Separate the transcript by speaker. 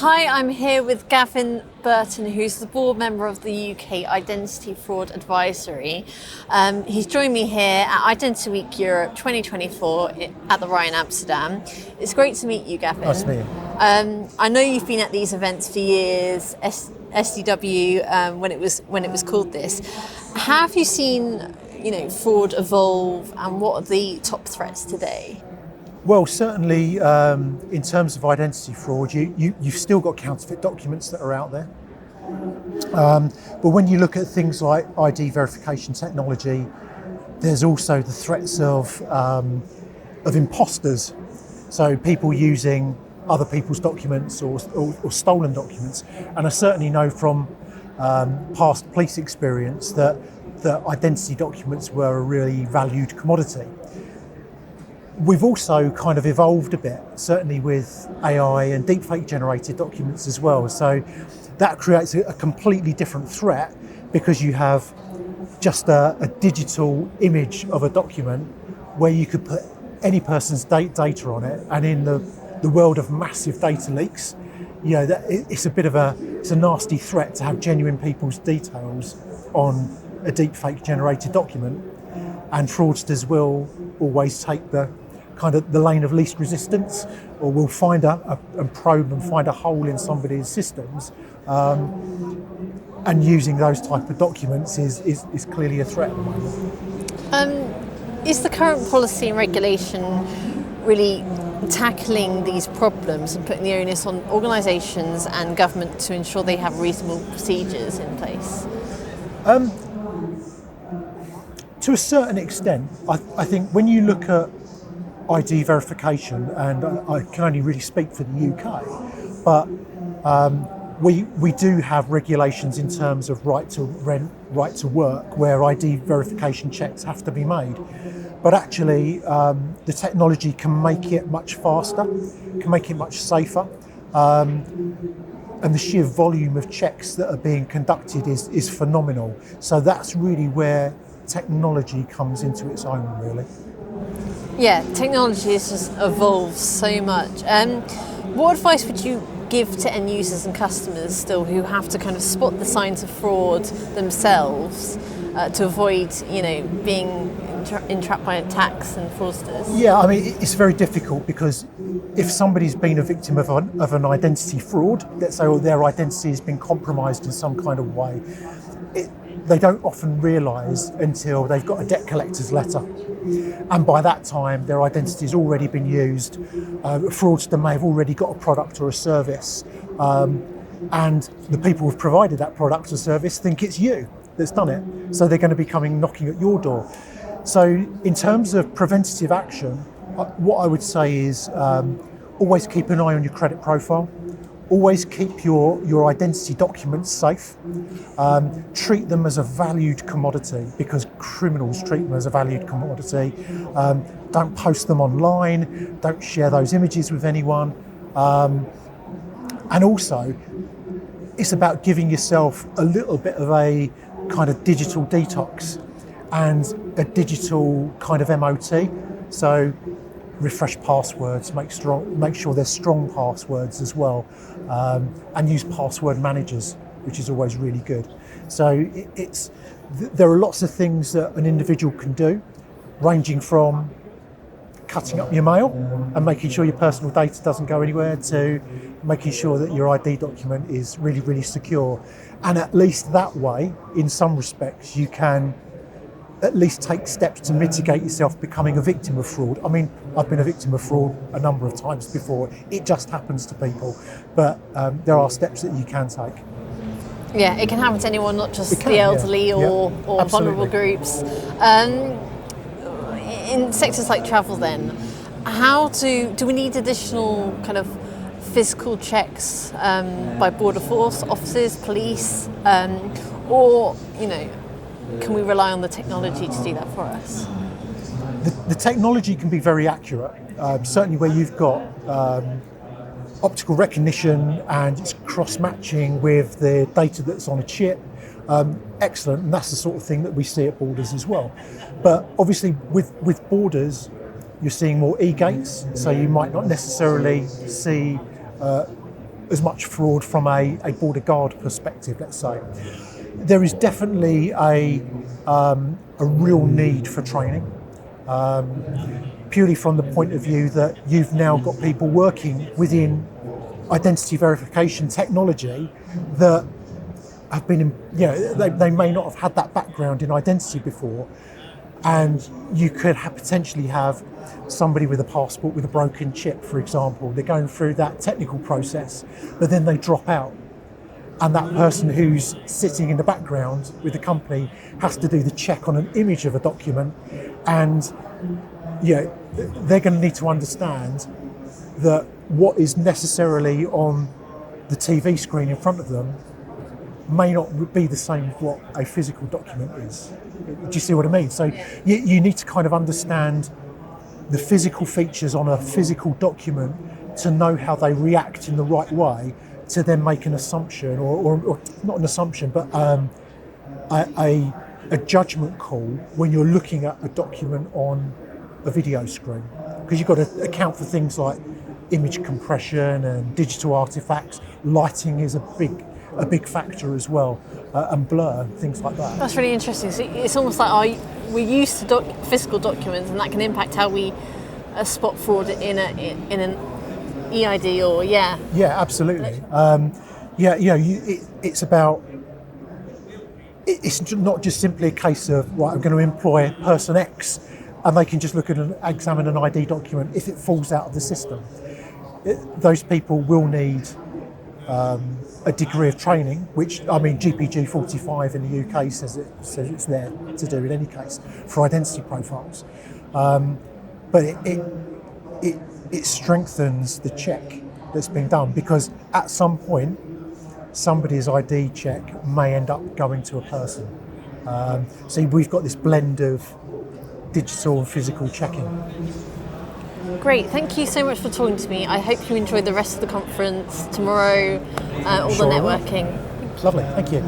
Speaker 1: Hi, I'm here with Gavin Burton, who's the board member of the UK Identity Fraud Advisory. He's joined me here at Identity Week Europe 2024 at the Ryan Amsterdam. It's great to meet you, Gavin.
Speaker 2: Nice to meet you.
Speaker 1: I know you've been at these events for years, SDW when it was called this. Have you seen, fraud evolve, and what are the top threats today?
Speaker 2: Well, certainly in terms of identity fraud, you've still got counterfeit documents that are out there. But when you look at things like ID verification technology, there's also the threats of imposters. So people using other people's documents or stolen documents. And I certainly know from past police experience that identity documents were a really valued commodity. We've also kind of evolved a bit, certainly with AI and deepfake generated documents as well. So that creates a completely different threat because you have just a digital image of a document where you could put any person's data on it. And in the world of massive data leaks, it's a nasty threat to have genuine people's details on a deepfake generated document. And fraudsters will always take the lane of least resistance, or will find and probe and find a hole in somebody's systems, and using those type of documents is clearly a threat at the moment.
Speaker 1: Is the current policy and regulation really tackling these problems and putting the onus on organisations and government to ensure they have reasonable procedures in place?
Speaker 2: To a certain extent, I think when you look at ID verification, and I can only really speak for the UK, but we do have regulations in terms of right to rent, right to work, where ID verification checks have to be made. But actually, the technology can make it much faster, can make it much safer, and the sheer volume of checks that are being conducted is phenomenal. So that's really where technology comes into its own, really.
Speaker 1: Yeah, technology has just evolved so much. What advice would you give to end users and customers still who have to kind of spot the signs of fraud themselves to avoid, being entrapped by attacks and fraudsters?
Speaker 2: Yeah, I mean, it's very difficult because if somebody's been a victim of an identity fraud, let's say, or their identity has been compromised in some kind of way, they don't often realise until they've got a debt collector's letter. And by that time, their identity has already been used. A fraudster may have already got a product or a service. And the people who've provided that product or service think it's you that's done it. So they're going to be knocking at your door. So in terms of preventative action, what I would say is always keep an eye on your credit profile. Always keep your identity documents safe. Treat them as a valued commodity because criminals treat them as a valued commodity. Don't post them online. Don't share those images with anyone. And also, it's about giving yourself a little bit of a kind of digital detox and a digital kind of MOT. So refresh passwords, make sure there's strong passwords as well, and use password managers, which is always really good. So there are lots of things that an individual can do, ranging from cutting up your mail and making sure your personal data doesn't go anywhere, to making sure that your ID document is really, really secure. And at least that way, in some respects, you can at least take steps to mitigate yourself becoming a victim of fraud. I mean, I've been a victim of fraud a number of times before. It just happens to people. But there are steps that you can take.
Speaker 1: Yeah, it can happen to anyone, not just the elderly or vulnerable groups. In sectors like travel then, do we need additional kind of physical checks by border force officers, police, or, can we rely on the technology to do that for us?
Speaker 2: The technology can be very accurate, certainly where you've got optical recognition and it's cross-matching with the data that's on a chip. Excellent, and that's the sort of thing that we see at borders as well. But obviously with borders, you're seeing more e-gates, so you might not necessarily see as much fraud from a border guard perspective, let's say. There is definitely a real need for training, purely from the point of view that you've now got people working within identity verification technology that have been, they may not have had that background in identity before, and you could potentially have somebody with a passport with a broken chip, for example. They're going through that technical process, but then they drop out. And that person who's sitting in the background with the company has to do the check on an image of a document, and they're going to need to understand that what is necessarily on the TV screen in front of them may not be the same as what a physical document is. Do you see what I mean? So you need to kind of understand the physical features on a physical document to know how they react in the right way to then make an assumption, or not an assumption, but a judgment call when you're looking at a document on a video screen. Because you've got to account for things like image compression and digital artifacts. Lighting is a big factor as well, and blur, things like that.
Speaker 1: That's really interesting. So it's almost like we're used to physical documents, and that can impact how we spot fraud in an EID or
Speaker 2: Yeah, absolutely. It's about. It's not just simply a case of, right, I'm going to employ person X, and they can just look at examine an ID document if it falls out of the system. Those people will need a degree of training, which, I mean, GPG 45 in the UK says it's there to do in any case for identity profiles, but it strengthens the check that's being done, because at some point somebody's ID check may end up going to a person. So we've got this blend of digital and physical checking.
Speaker 1: Great, thank you so much for talking to me. I hope you enjoy the rest of the conference tomorrow, all the networking.
Speaker 2: Lovely, thank you.